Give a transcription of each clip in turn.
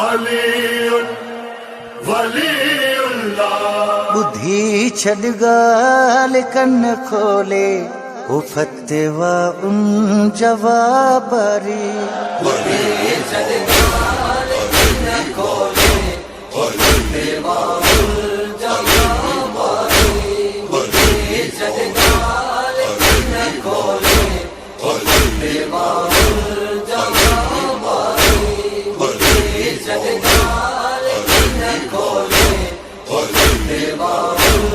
अली वलीउल्लाह। बुद्धि छॾ ॻाल्हि कन खोले ओ फतवा उन जवाबरी। बुद्धि छॾ ॻाल्हि कन खोले ओ फतवा उन जवाबरी। बुद्धि छॾ ॻाल्हि कन खोले ओ फतवा उन जवाबरी। बुद्धि छॾ ॻाल्हि कन खोले ओ फतवा उन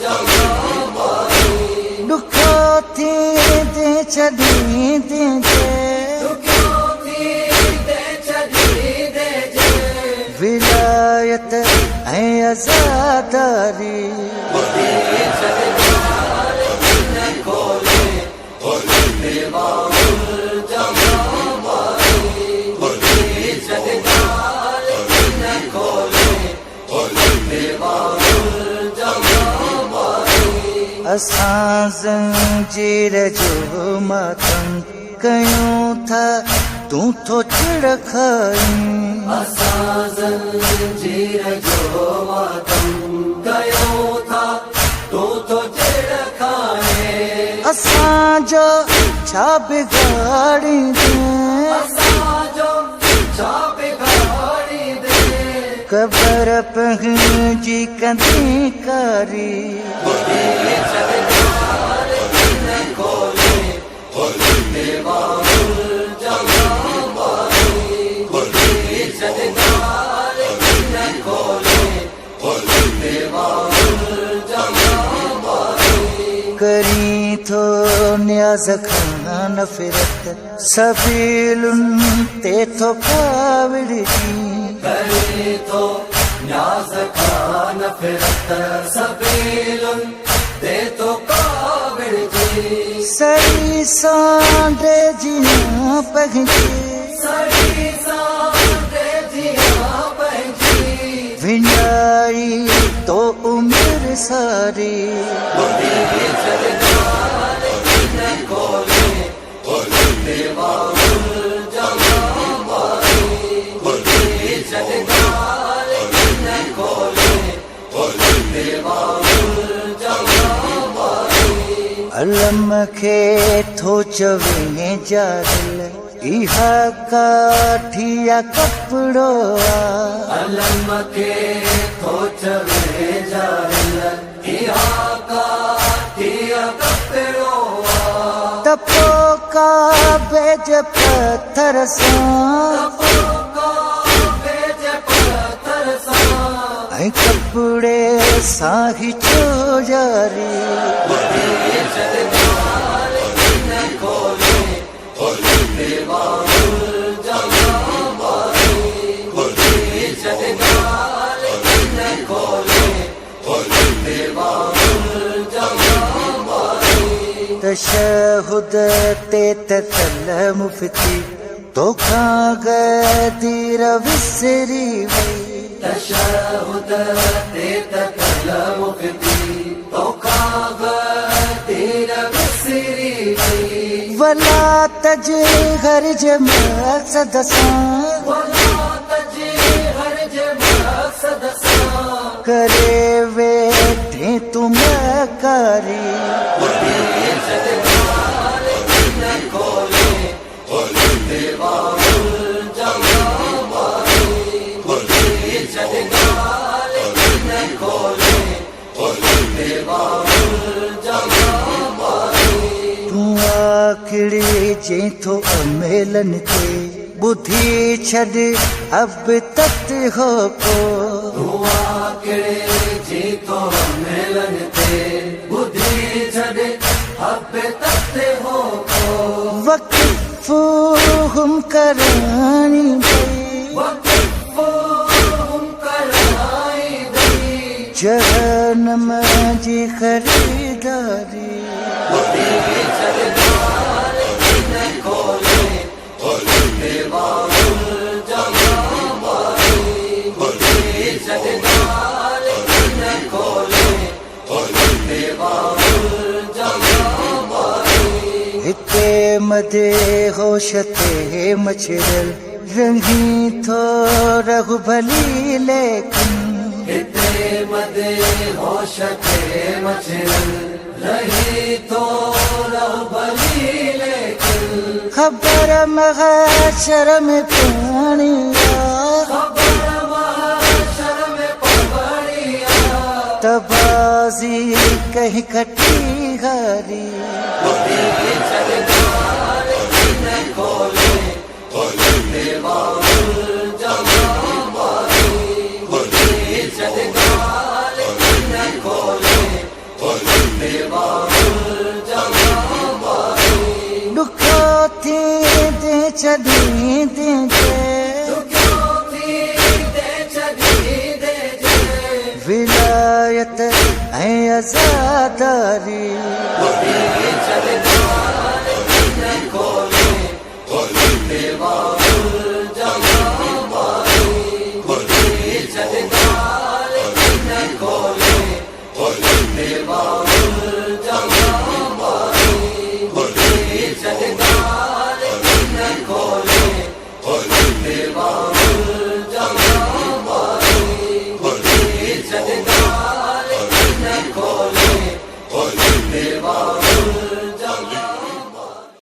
जवाबरी। ॾुखो थींदे छॾींदे विलायत ऐं आज़ादारी। बुद्धि छॾ ॻाल्हि कन खोले ओ फतवा उन जवाबरी। बुद्धि छॾ ॻाल्हि कन खोले ओ फतवा उन जवाबरी। असां ज़ंजीर जो मातम कयूं था तूं थो चिड़ खाईं। असां ज़ंजीर जो मातम कयूं था तूं थो चिड़ खाईं। असांजो छा बिगाड़ींदे असांजो छा बिगाड़ींदे। क़बर पंहिंजी कंदी कारी। बुद्धि छॾ ॻाल्हि कन खोले ओ फतवा उन जवाबरी। बुद्धि छॾ ॻाल्हि कन खोले ओ फतवा उन जवाबरी। करीं थो न्याज़ खां नफ़रत सबीलुनि ते थो काविड़जी। करीं थो न्याज़ खां नफ़रत सबीलुनि ते थो काविड़जी। सड़ी सांडे जियां पंहिंजी सड़ी सांडे जियां पंहिंजी। विञाई तो उमिरि सारी। बुद्धि छॾ ॻाल्हि कन खोले ओ फतवा उन जवाबरी। बुद्धि छॾ ॻाल्हि कन खोले ओ फतवा उन जवाबरी। अलम खे थो चवे जाहिल इहा काठिया कपिड़ो आ। अलम खे थो चवे जाहिल इहा काठिया कपिड़ो आ। त पोइ काबे जे पत्थर सां ऐं कपिड़े सां ही छो यारी। बुद्धि छॾ ॻाल्हि कन खोले ओ फतवा उन जवाबरी। बुद्धि छॾ ॻाल्हि कन खोले ओ फतवा उन जवाबरी। तशहुद ते तल मुफ्ती तोखां गदीर विसरी वई। तशहुद ते तल मुफ्ती तोखां गदीर विसरी वई। वलात जे हर्ज मक़सद सां वलात जे हर्ज मक़सद सां करे वेठे तुम कारी। बुद्धि छॾ ॻाल्हि कन खोले ओ फतवा उन जवाबरी। बुद्धि छॾ ॻाल्हि कन खोले ओ फतवा उन जवाबरी। तूं आखिड़ी जे थो अमेलन ते बुद्धि छॾ अब तत हो को। तूं आखिड़ी जे थो अमेलन ते बुद्धि छॾ अब तत हो को। वक़्फ़ हुम कराणी पई वक़्फ़ुहुम कराई दई। जहन्नम जी खरीदारी। बुद्धि छॾ ॻाल्हि कन खोले ओ फतवा उन जवाबरी। बुद्धि छॾ ॻाल्हि कन खोले ओ फतवा उन जवाबरी। हिते मदे होश ते मछरल रंगी थो रघुभली लेकिन हिते मदे होश खे मछल रही तो रघुभली लेकिन खबर महशर में पानी खबर महशर में पवड़िया तबाजी कहीं खटी हारी बुद्धि चलदार न खोले देवाउल जमा पारी बुद्धि चलदार न खोले देवाउल जमा पारी दुखो थी दे चली दे विलायत है आजादारी देवाउल जमा